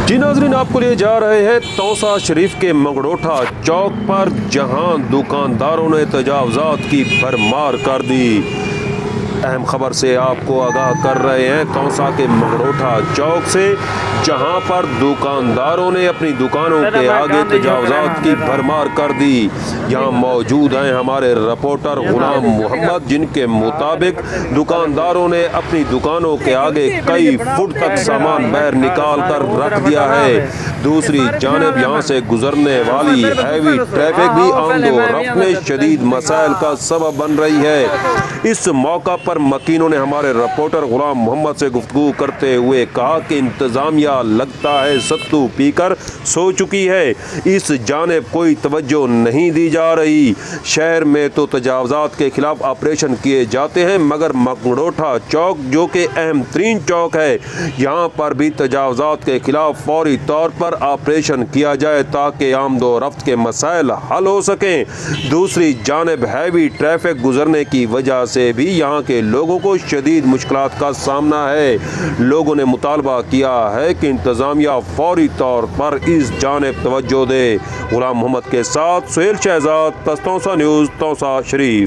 जी नाज़रीन, आपको लिए जा रहे हैं तौसा शरीफ के मंगड़ोठा चौक पर, जहां दुकानदारों ने तजावज़ात की भरमार कर दी। अहम खबर से आपको आगाह कर रहे हैं तौसा के मंगड़ोठा चौक से, जहां पर दुकानदारों ने अपनी दुकानों के आगे तजावज़ात की भरमार कर दी। यहां मौजूद हैं हमारे रिपोर्टर गुलाम मोहम्मद, जिनके मुताबिक दुकानदारों ने अपनी दुकानों के आगे कई फुट तक सामान बाहर निकाल कर रख दिया है। दूसरी जानिब यहां से गुजरने वाली हैवी ट्रैफिक भी आमदो रफ्त में शदीद मसाइल का सबब बन रही है। इस मौका पर मकीनों ने हमारे रिपोर्टर गुलाम मोहम्मद से गुफ्तगू करते हुए कहा कि इंतजामिया लगता है सत्तू पीकर सो चुकी है, इस जानिब कोई तवज्जो नहीं दी जा रही। शहर में तो तजावज़ात के खिलाफ ऑपरेशन किए जाते हैं, मगर मंगड़ोठा चौक जो कि अहम तरीन चौक है, यहाँ पर भी तजावज़ात के खिलाफ फौरी तौर पर ऑपरेशन किया जाए ताकि आमदो रफ्त के मसाइल हल हो सकें। दूसरी जानिब हैवी ट्रैफिक गुजरने की वजह से भी यहाँ के लोगों को शदीद मुश्किलात का सामना है। लोगों ने मुतालबा किया है कि इंतज़ामिया फौरी तौर पर इस जानिब तवज्जो दे। गुलाम मोहम्मद के साथ सुहेल शहजाद, तौसा न्यूज़, तौसा शरीफ।